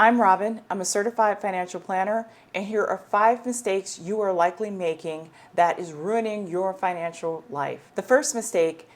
I'm Robin. I'm a certified financial planner, and here are 5 mistakes you are likely making that is ruining your financial life. The first mistake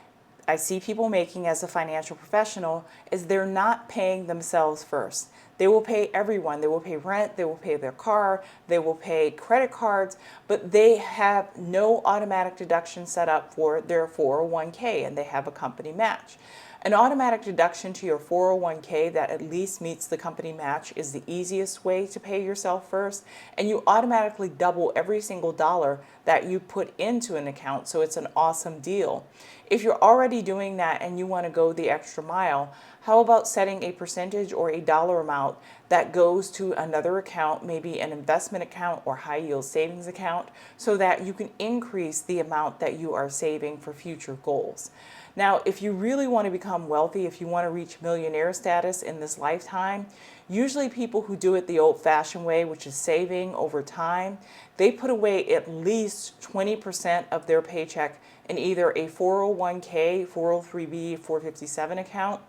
I see people making as a financial professional is they're not paying themselves first. They will pay everyone. They will pay rent, they will pay their car, they will pay credit cards, but they have no automatic deduction set up for their 401k, and they have a company match. An automatic deduction to your 401k that at least meets the company match is the easiest way to pay yourself first, and you automatically double every single dollar that you put into an account, so it's an awesome deal. If you're already doing that and you want to go the extra mile, how about setting a percentage or a dollar amount that goes to another account, maybe an investment account or high yield savings account, so that you can increase the amount that you are saving for future goals. Now, if you really want to become wealthy, if you want to reach millionaire status in this lifetime, usually people who do it the old-fashioned way, which is saving over time, they put away at least 20% of their paycheck in either a 401k, 403b, 457 account,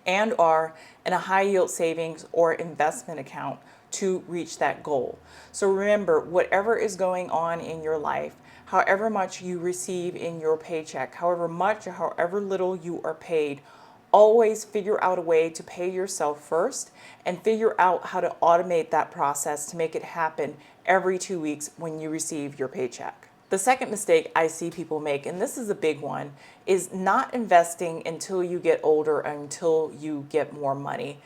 and are in a high yield savings or investment account to reach that goal. So remember, whatever is going on in your life, however much you receive in your paycheck, however much or however little you are paid, always figure out a way to pay yourself first and figure out how to automate that process to make it happen every 2 weeks when you receive your paycheck. The second mistake I see people make, and this is a big one, is not investing until you get older, until you get more money.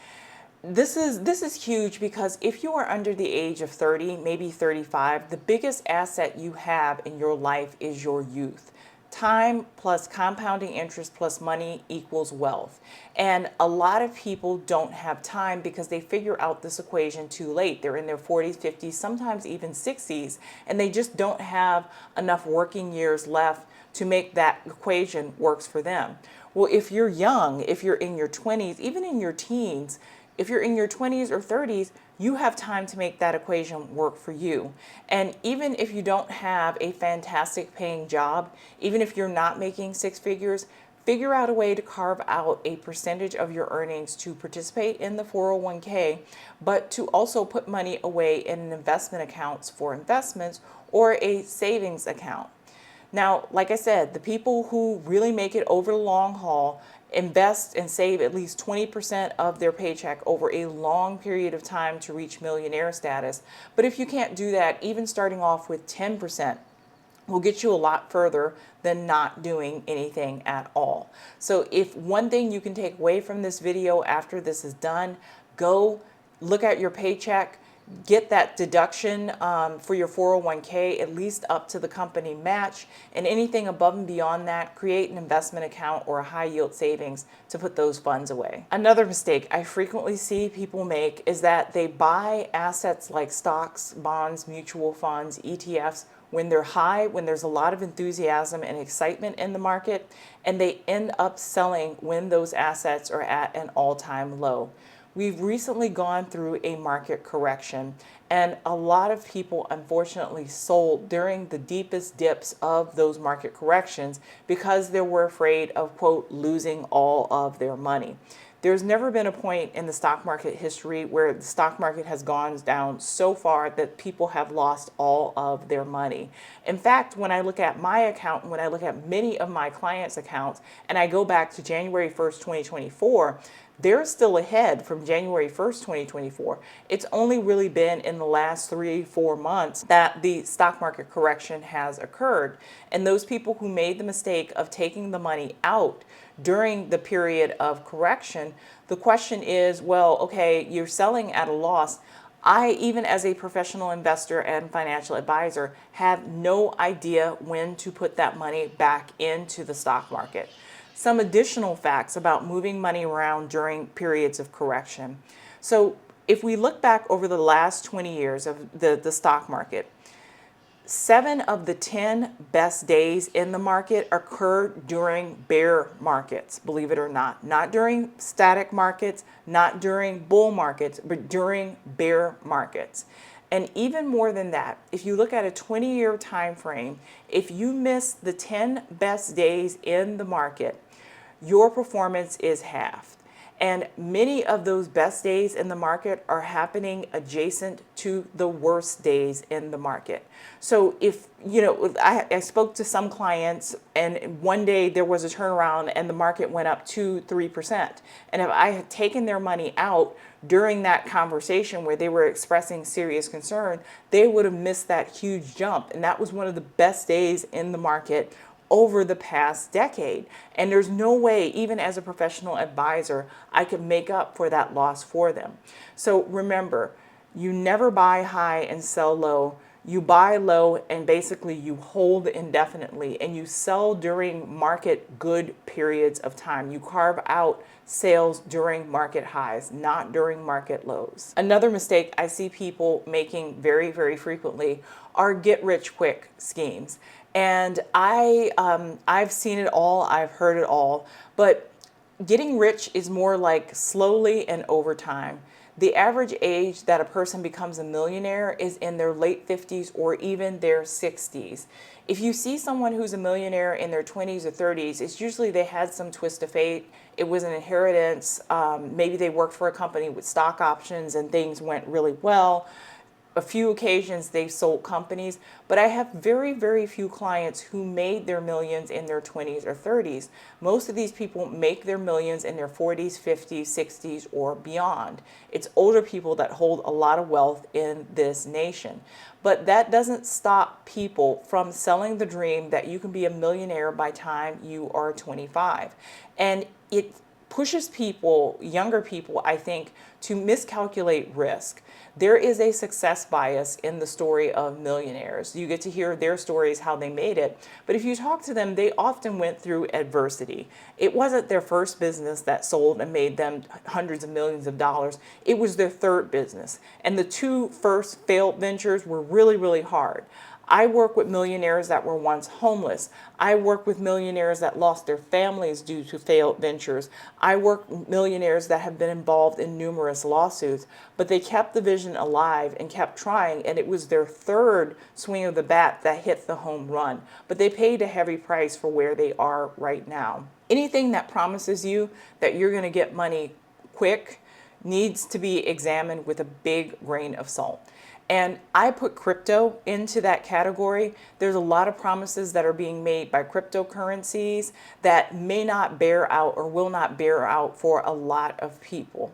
This is huge because if you are under the age of 30, maybe 35, the biggest asset you have in your life is your youth. Time plus compounding interest plus money equals wealth. And a lot of people don't have time because they figure out this equation too late. They're in their 40s, 50s, sometimes even 60s, and they just don't have enough working years left to make that equation works for them. Well, if you're young, if you're in your 20s, even in your teens, if you're in your 20s or 30s, you have time to make that equation work for you. And even if you don't have a fantastic paying job, even if you're not making 6 figures, figure out a way to carve out a percentage of your earnings to participate in the 401k, but to also put money away in investment accounts for investments or a savings account. Now, like I said, the people who really make it over the long haul invest and save at least 20% of their paycheck over a long period of time to reach millionaire status. But if you can't do that, even starting off with 10% will get you a lot further than not doing anything at all. So if one thing you can take away from this video after this is done, go look at your paycheck, get that deduction for your 401k, at least up to the company match, and anything above and beyond that, create an investment account or a high yield savings to put those funds away. Another mistake I frequently see people make is that they buy assets like stocks, bonds, mutual funds, ETFs when they're high, when there's a lot of enthusiasm and excitement in the market, and they end up selling when those assets are at an all-time low. We've recently gone through a market correction, and a lot of people unfortunately sold during the deepest dips of those market corrections because they were afraid of, quote, losing all of their money. There's never been a point in the stock market history where the stock market has gone down so far that people have lost all of their money. In fact, when I look at my account, when I look at many of my clients' accounts, and I go back to January 1st, 2024, they're still ahead from January 1st, 2024. It's only really been in the last 3-4 months that the stock market correction has occurred. And those people who made the mistake of taking the money out during the period of correction, the question is, well, okay, you're selling at a loss. I, even as a professional investor and financial advisor, have no idea when to put that money back into the stock market. Some additional facts about moving money around during periods of correction. So if we look back over the last 20 years of the stock market, 7 of the 10 best days in the market occur during bear markets, believe it or not. Not during static markets, not during bull markets, but during bear markets. And even more than that, if you look at a 20-year time frame, if you miss the 10 best days in the market, your performance is halved. And many of those best days in the market are happening adjacent to the worst days in the market. So if, I spoke to some clients and one day there was a turnaround and the market went up 2-3%. And if I had taken their money out during that conversation where they were expressing serious concern, they would have missed that huge jump. And that was one of the best days in the market over the past decade. And there's no way, even as a professional advisor, I could make up for that loss for them. So remember, you never buy high and sell low. You buy low and basically you hold indefinitely, and you sell during market good periods of time. You carve out sales during market highs, not during market lows. Another mistake I see people making very, very frequently are get rich quick schemes. And I've seen it all, I've heard it all, but getting rich is more like slowly and over time. The average age that a person becomes a millionaire is in their late 50s or even their 60s. If you see someone who's a millionaire in their 20s or 30s, it's usually they had some twist of fate. It was an inheritance. Maybe they worked for a company with stock options and things went really well. A few occasions they've sold companies, but I have very, very few clients who made their millions in their 20s or 30s. Most of these people make their millions in their 40s, 50s, 60s, or beyond. It's older people that hold a lot of wealth in this nation. But that doesn't stop people from selling the dream that you can be a millionaire by the time you are 25. And it pushes people, younger people, I think, to miscalculate risk. There is a success bias in the story of millionaires. You get to hear their stories, how they made it. But if you talk to them, they often went through adversity. It wasn't their first business that sold and made them hundreds of millions of dollars. It was their third business. And the two first failed ventures were really, really hard. I work with millionaires that were once homeless. I work with millionaires that lost their families due to failed ventures. I work with millionaires that have been involved in numerous lawsuits, but they kept the vision alive and kept trying, and it was their third swing of the bat that hit the home run. But they paid a heavy price for where they are right now. Anything that promises you that you're going to get money quick needs to be examined with a big grain of salt. And I put crypto into that category. There's a lot of promises that are being made by cryptocurrencies that may not bear out or will not bear out for a lot of people.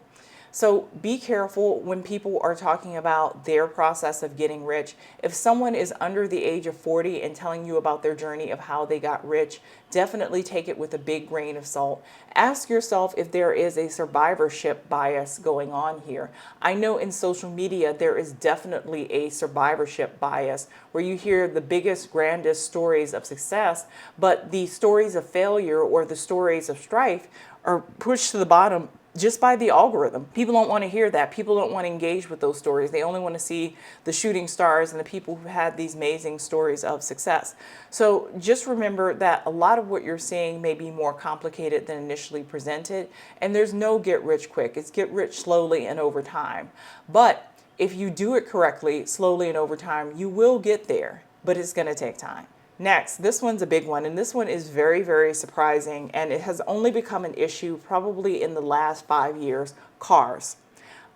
So be careful when people are talking about their process of getting rich. If someone is under the age of 40 and telling you about their journey of how they got rich, definitely take it with a big grain of salt. Ask yourself if there is a survivorship bias going on here. I know in social media there is definitely a survivorship bias where you hear the biggest, grandest stories of success, but the stories of failure or the stories of strife are pushed to the bottom just by the algorithm. People don't want to hear that. People don't want to engage with those stories. They only want to see the shooting stars and the people who had these amazing stories of success. So just remember that a lot of what you're seeing may be more complicated than initially presented, and there's no get rich quick. It's get rich slowly and over time. But if you do it correctly, slowly and over time, you will get there, but it's going to take time. Next, this one's a big one, and this one is very, very surprising, and it has only become an issue probably in the last 5 years: cars.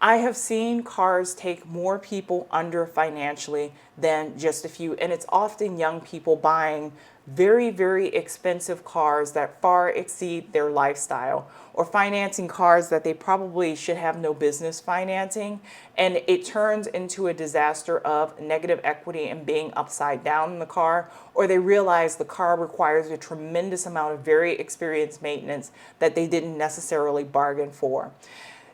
I have seen cars take more people under financially than just a few, and it's often young people buying very, very expensive cars that far exceed their lifestyle, or financing cars that they probably should have no business financing, and it turns into a disaster of negative equity and being upside down in the car, or they realize the car requires a tremendous amount of very experienced maintenance that they didn't necessarily bargain for.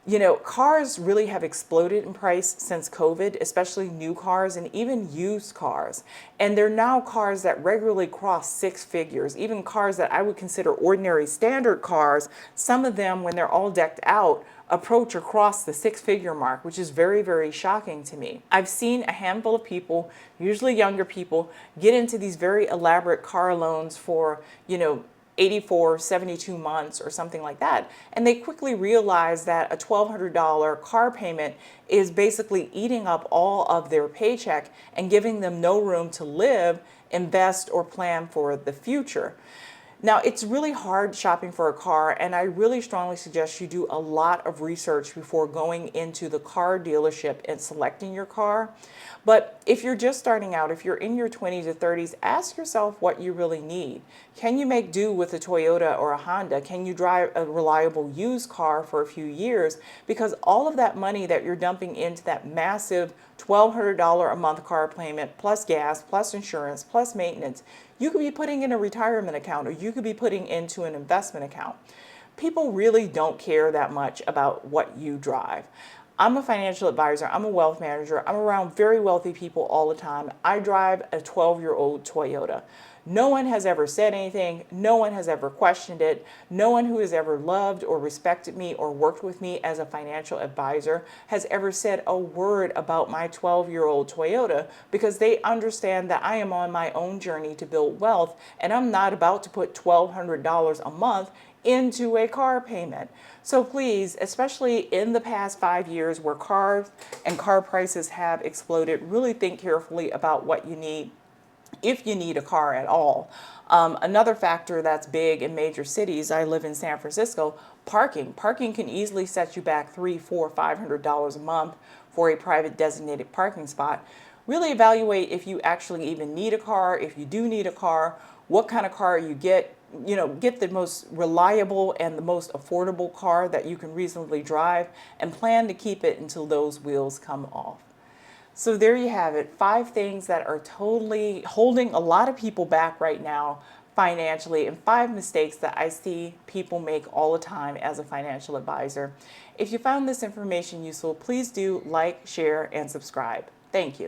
You know, cars really have exploded in price since COVID, especially new cars and even used cars. And they're now cars that regularly cross 6 figures, even cars that I would consider ordinary standard cars. Some of them, when they're all decked out, approach or cross the 6-figure mark, which is very, very shocking to me. I've seen a handful of people, usually younger people, get into these very elaborate car loans for, 84, 72 months or something like that. And they quickly realize that a $1,200 car payment is basically eating up all of their paycheck and giving them no room to live, invest, or plan for the future. Now, it's really hard shopping for a car, and I really strongly suggest you do a lot of research before going into the car dealership and selecting your car. But if you're just starting out, if you're in your 20s or 30s, ask yourself what you really need. Can you make do with a Toyota or a Honda? Can you drive a reliable used car for a few years? Because all of that money that you're dumping into that massive $1,200 a month car payment, plus gas, plus insurance, plus maintenance, you could be putting in a retirement account, or you could be putting into an investment account. People really don't care that much about what you drive. I'm a financial advisor, I'm a wealth manager, I'm around very wealthy people all the time. I drive a 12-year-old Toyota. No one has ever said anything, no one has ever questioned it, no one who has ever loved or respected me or worked with me as a financial advisor has ever said a word about my 12-year-old Toyota, because they understand that I am on my own journey to build wealth, and I'm not about to put $1,200 a month into a car payment. So please, especially in the past 5 years where cars and car prices have exploded, really think carefully about what you need, if you need a car at all. Another factor that's big in major cities, I live in San Francisco, parking. Parking can easily set you back $300, $400, $500 a month for a private designated parking spot. Really evaluate if you actually even need a car. If you do need a car, what kind of car you get. Get the most reliable and the most affordable car that you can reasonably drive, and plan to keep it until those wheels come off. So there you have it, 5 things that are totally holding a lot of people back right now financially, and 5 mistakes that I see people make all the time as a financial advisor. If you found this information useful, please do like, share, and subscribe. Thank you.